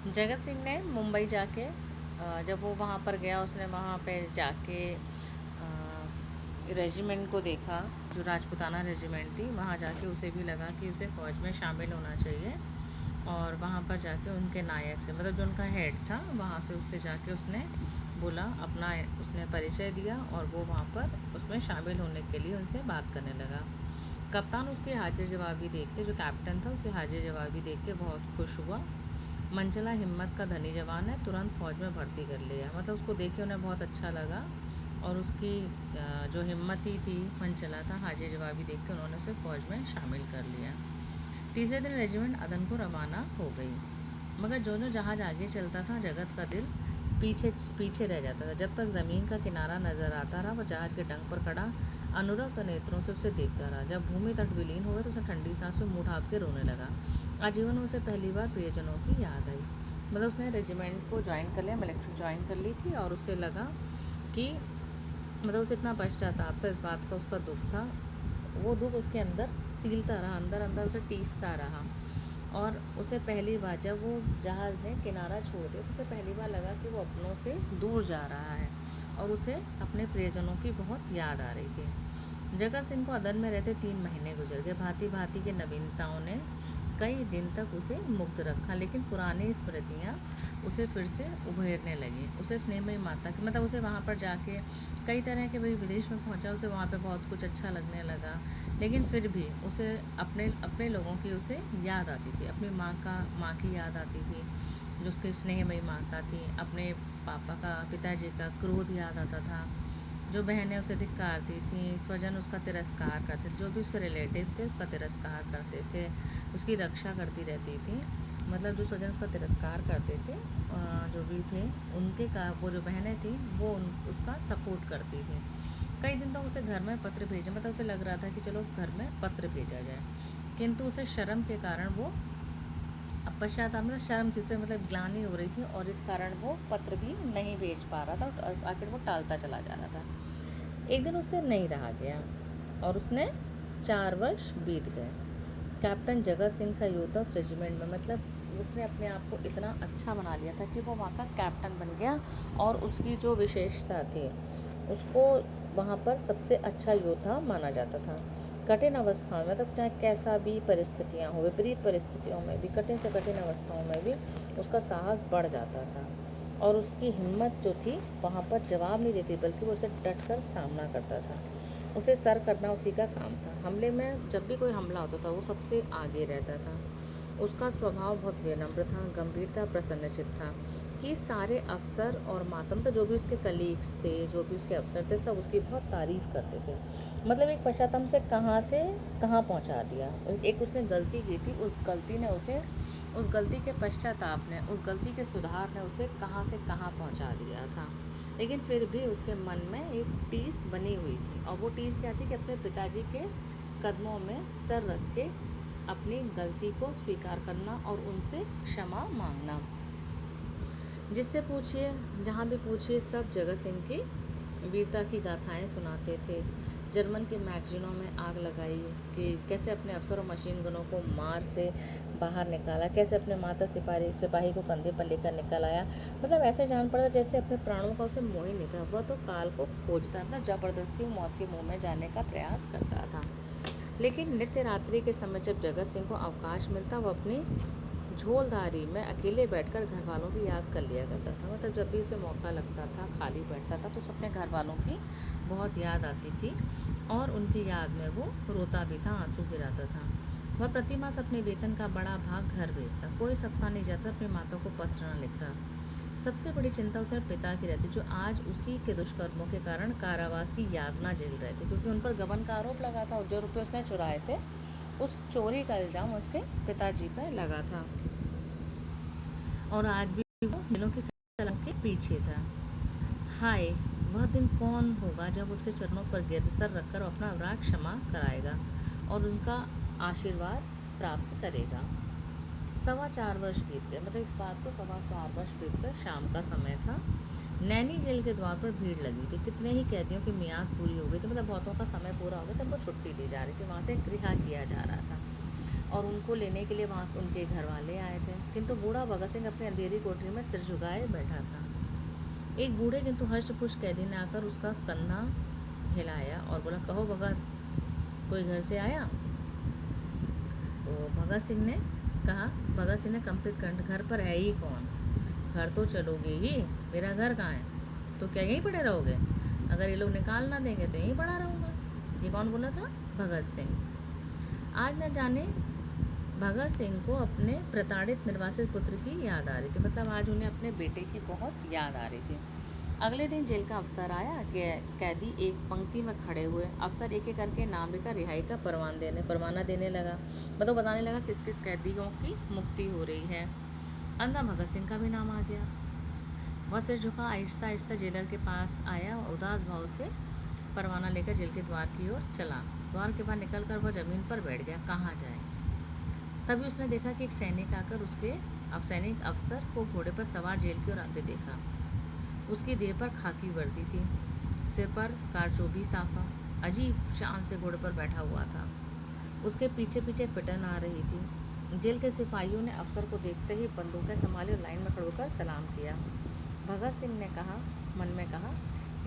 जगत सिंह ने मुंबई जाके जब वो वहाँ पर गया, उसने वहाँ पे जाके रेजिमेंट को देखा, जो राजपूताना रेजिमेंट थी। वहाँ जाके उसे भी लगा कि उसे फ़ौज में शामिल होना चाहिए। और वहाँ पर जाके उनके नायक से, मतलब जो उनका हेड था, वहाँ से उससे जाके उसने बोला, अपना उसने परिचय दिया और वो वहाँ पर उसमें शामिल होने के लिए उनसे बात करने लगा। कप्तान उसके हाजिर जवाबी देख के, जो कैप्टन था उसके हाजिर जवाबी देख के बहुत खुश हुआ। मंचला हिम्मत का धनी जवान है, तुरंत फ़ौज में भर्ती कर लिया। मतलब उसको देख के उन्हें बहुत अच्छा लगा और उसकी जो हिम्मती थी, मंचला था, हाजिर जवाबी देख के उन्होंने उसे फ़ौज में शामिल कर लिया। तीसरे दिन रेजिमेंट अदन को रवाना हो गई, मगर जो जहाज़ आगे चलता था, जगत का दिल पीछे पीछे रह जाता था। जब तक ज़मीन का किनारा नज़र आता रहा, वह जहाज़ के डंक पर खड़ा अनुरक्त नेत्रों से उसे देखता रहा। जब भूमि तट विलीन हो गया तो उसे ठंडी सांस में मुँह ढाँप के रोने लगा। आजीवन में उसे पहली बार प्रियजनों की याद आई। मतलब उसने रेजिमेंट को ज्वाइन कर लिया, मिलिट्री ज्वाइन कर ली थी, और उसे लगा कि मतलब उसे इतना पश्चाताप था इस बात का, उसका दुख था, वो दुख उसके अंदर सीलता रहा, अंदर अंदर उसे टीसता रहा। और उसे पहली बार जब वो जहाज़ ने किनारा छोड़ दिया तो उसे पहली बार लगा कि वो अपनों से दूर जा रहा है और उसे अपने प्रियजनों की बहुत याद आ रही थी। जगत सिंह को अदन में रहते 3 महीने गुजर गए। भांति भांति के नवीनताओं ने कई दिन तक उसे मुक्त रखा, लेकिन पुरानी स्मृतियाँ उसे फिर से उभरने लगी। उसे स्नेहमयी माता की, मतलब उसे वहाँ पर जाके कई तरह के, भाई विदेश में पहुँचा, उसे वहाँ पे बहुत कुछ अच्छा लगने लगा, लेकिन फिर भी उसे अपने अपने लोगों की उसे याद आती थी। अपनी माँ की याद आती थी, जो उसकी स्नेहमयी माता थी। अपने पापा का, पिताजी का क्रोध याद आता था। जो बहनें उसे धिक्कारती थीं, स्वजन उसका तिरस्कार करते थे, जो भी उसके रिलेटिव थे उसका तिरस्कार करते थे, उसकी रक्षा करती रहती थी। मतलब जो स्वजन उसका तिरस्कार करते थे, जो भी थे उनके का, वो जो बहनें थीं वो उसका सपोर्ट करती थी। कई दिन तक उसे घर में पत्र भेजे, मतलब उसे लग रहा था कि चलो घर में पत्र भेजा जाए, किंतु उसे शर्म के कारण वो पश्चाताप, मतलब शर्म थी उसे, मतलब ग्लानि हो रही थी, और इस कारण वो पत्र भी नहीं भेज पा रहा था और आखिर वो टालता चला जा रहा था। एक दिन उससे नहीं रहा गया और उसने 4 वर्ष बीत गए। कैप्टन जगत सिंह सा योद्धा उस रेजिमेंट में, मतलब उसने अपने आप को इतना अच्छा बना लिया था कि वो वहाँ का कैप्टन बन गया, और उसकी जो विशेषता थी उसको वहाँ पर सबसे अच्छा योद्धा माना जाता था। कठिन अवस्थाओं में, मतलब चाहे कैसा भी परिस्थितियाँ हो, विपरीत परिस्थितियों में भी, कठिन से कठिन अवस्थाओं में भी उसका साहस बढ़ जाता था, और उसकी हिम्मत जो थी वहाँ पर जवाब नहीं देती, बल्कि वो उसे डट कर सामना करता था। उसे सर करना उसी का काम था। हमले में जब भी कोई हमला होता था वो सबसे आगे रहता था। उसका स्वभाव बहुत विनम्र था, गंभीर था, प्रसन्नचित्त था, कि सारे अफसर और मातम था, जो भी उसके कलीग्स थे, जो भी उसके अफसर थे, सब उसकी बहुत तारीफ़ करते थे। मतलब एक पश्चाताप से कहाँ पहुंचा दिया। एक उसने गलती की थी, उस गलती ने उसे, उस गलती के पश्चाताप ने, उस गलती के सुधार ने उसे कहाँ से कहाँ पहुंचा दिया था। लेकिन फिर भी उसके मन में एक टीस बनी हुई थी, और वो टीस क्या थी कि अपने पिताजी के कदमों में सर रख के अपनी गलती को स्वीकार करना और उनसे क्षमा मांगना। जिससे पूछिए, जहाँ भी पूछिए, सब जगत सिंह की वीरता की गाथाएं सुनाते थे। जर्मन के मैगजीनों में आग लगाई, कि कैसे अपने अफसर और मशीन गनों को मार से बाहर निकाला, कैसे अपने माता सिपाही को कंधे पर लेकर निकल आया। मतलब ऐसे जान पड़ा जैसे अपने प्राणों का उसे मोह ही नहीं था। वह तो काल को खोजता, मतलब ज़बरदस्ती मौत के मुंह में जाने का प्रयास करता था। लेकिन नित्य रात्रि के समय जब जगत सिंह को अवकाश मिलता, वो अपनी झोलदारी में अकेले बैठकर घर वालों की याद कर लिया करता था। मतलब जब भी उसे मौका लगता था, खाली बैठता था, तो उसे अपने घर वालों की बहुत याद आती थी, और उनकी याद में वो रोता भी था, आंसू गिराता था। वह प्रति मास अपने वेतन का बड़ा भाग घर भेजता, कोई सपना नहीं जाता, अपनी माता को पत्र न लिखता। सबसे बड़ी चिंता उसे पिता की रहती, जो आज उसी के दुष्कर्मों के कारण कारावास की यातना झेल रहे थे, क्योंकि उन पर गबन का आरोप लगा था, और जो रुपये उसने चुराए थे उस चोरी का इल्ज़ाम उसके पिताजी पर लगा था, और आज भी वो दिलों की सलाह के पीछे था। हाय, वह दिन कौन होगा जब उसके चरणों पर गिर सर रखकर अपना अपराध क्षमा कराएगा और उनका आशीर्वाद प्राप्त करेगा। 4.25 वर्ष बीत गए, मतलब इस बात को 4.25 वर्ष बीत कर शाम का समय था। नैनी जेल के द्वार पर भीड़ लगी थी। कितने ही कैदियों की मियाद पूरी हो गई थी, मतलब बहुतों का समय पूरा हो गया, तब वो छुट्टी दी जा रही थी, वहाँ से रिहा किया जा रहा था। और उनको लेने के लिए वहाँ उनके घर वाले आए थे, किंतु बूढ़ा भगत सिंह अपनी अंधेरी कोठरी में सिर झुकाए बैठा था। एक बूढ़े किंतु हष्ट-पुष्ट कैदी ने आकर उसका कंधा हिलाया और बोला, कहो भगत, कोई घर से आया? तो भगत सिंह ने कंपित कंठ, घर पर है ही कौन? घर तो चलोगे ही, मेरा घर कहाँ है? तो क्या यहीं पड़े रहोगे? अगर ये लोग निकाल ना देंगे तो यहीं पड़ा रहूँगा। ये कौन बोला था? भगत सिंह। आज न जाने भगत सिंह को अपने प्रताड़ित निर्वासित पुत्र की याद आ रही थी, मतलब आज उन्हें अपने बेटे की बहुत याद आ रही थी। अगले दिन जेल का अफसर आया कि कैदी एक पंक्ति में खड़े हुए, अफसर एक एक करके नाम लेकर रिहाई का परवाना देने लगा, मतलब बताने लगा किस किस कैदियों की मुक्ति हो रही है। अंधा भगत सिंह का भी नाम आ गया। वह सिर झुका आहिस्ता आहिस्ता जेलर के पास आया, उदास भाव से परवाना लेकर जेल के द्वार की ओर चला। द्वार के बाहर निकलकर वह जमीन पर बैठ गया, कहाँ जाए। तभी उसने देखा कि एक सैनिक आकर उसके सैनिक अफसर को घोड़े पर सवार जेल की ओर आते देखा। उसकी देह पर खाकी वर्दी थी, सिर पर कारचोबी साफा, अजीब शान से घोड़े पर बैठा हुआ था। उसके पीछे पीछे फिटन आ रही थी। जेल के सिपाहियों ने अफसर को देखते ही बंदूकें संभाली और लाइन में खड़े होकर सलाम किया। भगत सिंह ने मन में कहा,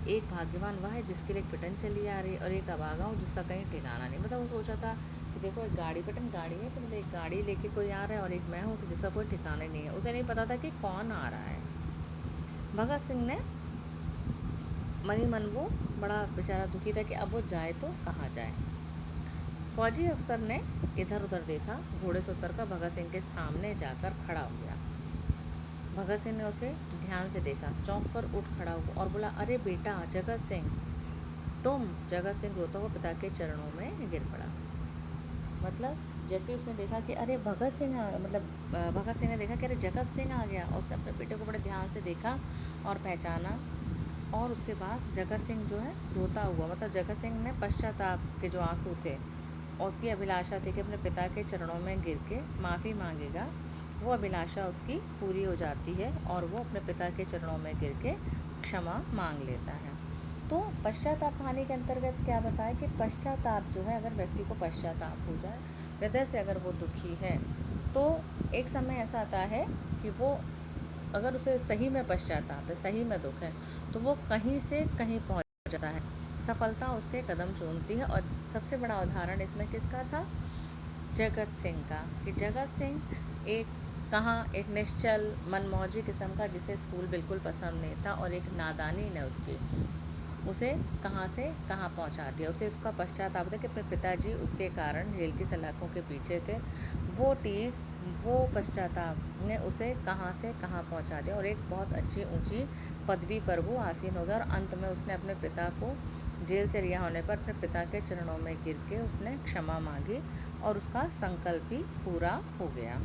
एक भाग्यवान वह है जिसके लिए फिटन चली आ रही और एक अभागा हूँ जिसका कहीं ठिकाना नहीं। मतलब वो सोचा था कि देखो एक फिटन गाड़ी है, तो मतलब एक गाड़ी लेके कोई आ रहा है और एक मैं हूँ कि जिसका कोई ठिकाना नहीं है। उसे नहीं पता था कि कौन आ रहा है। भगत सिंह ने मनी मन वो बड़ा बेचारा दुखी था कि अब वो जाए तो कहाँ जाए। फौजी अफसर ने इधर उधर देखा, घोड़े से उतरकर भगत सिंह के सामने जाकर खड़ा हो गया। भगत सिंह ने उसे ध्यान से देखा, चौंक कर उठ खड़ा हुआ और बोला, अरे बेटा जगत सिंह, तुम? जगत सिंह रोता हुआ पिता के चरणों में गिर पड़ा। मतलब जैसे ही उसने देखा कि अरे भगत सिंह भगत सिंह ने देखा कि अरे जगत सिंह आ गया, और उसने अपने बेटे को बड़े ध्यान से देखा और पहचाना। और उसके बाद जगत सिंह जो है रोता हुआ, मतलब जगत सिंह ने पश्चाताप के जो आंसू थे और उसकी अभिलाषा थी कि अपने पिता के चरणों में गिर के माफ़ी मांगेगा, वो अभिलाषा उसकी पूरी हो जाती है और वो अपने पिता के चरणों में गिर के क्षमा मांग लेता है। तो पश्चाताप कहानी के अंतर्गत क्या बताया कि पश्चाताप जो है, अगर व्यक्ति को पश्चाताप हो जाए, हृदय से अगर वो दुखी है, तो एक समय ऐसा आता है कि वो अगर उसे सही में पश्चाताप है, सही में दुख है, तो वो कहीं से कहीं पहुंच जाता है, सफलता उसके कदम चूमती है। और सबसे बड़ा उदाहरण इसमें किसका था? जगत सिंह का, कि जगत सिंह एक निश्चल मनमौजी किस्म का, जिसे स्कूल बिल्कुल पसंद नहीं था और एक नादानी ने उसे कहाँ से कहाँ पहुँचा दिया। उसे उसका पश्चाताप था कि अपने पिताजी उसके कारण जेल की सलाखों के पीछे थे। वो पश्चाताप ने उसे कहाँ से कहाँ पहुँचा दिया और एक बहुत अच्छी ऊंची पदवी पर वो आसीन हो गया। और अंत में उसने अपने पिता को जेल से रिहा होने पर अपने पिता के चरणों में गिर के उसने क्षमा मांगी और उसका संकल्प भी पूरा हो गया।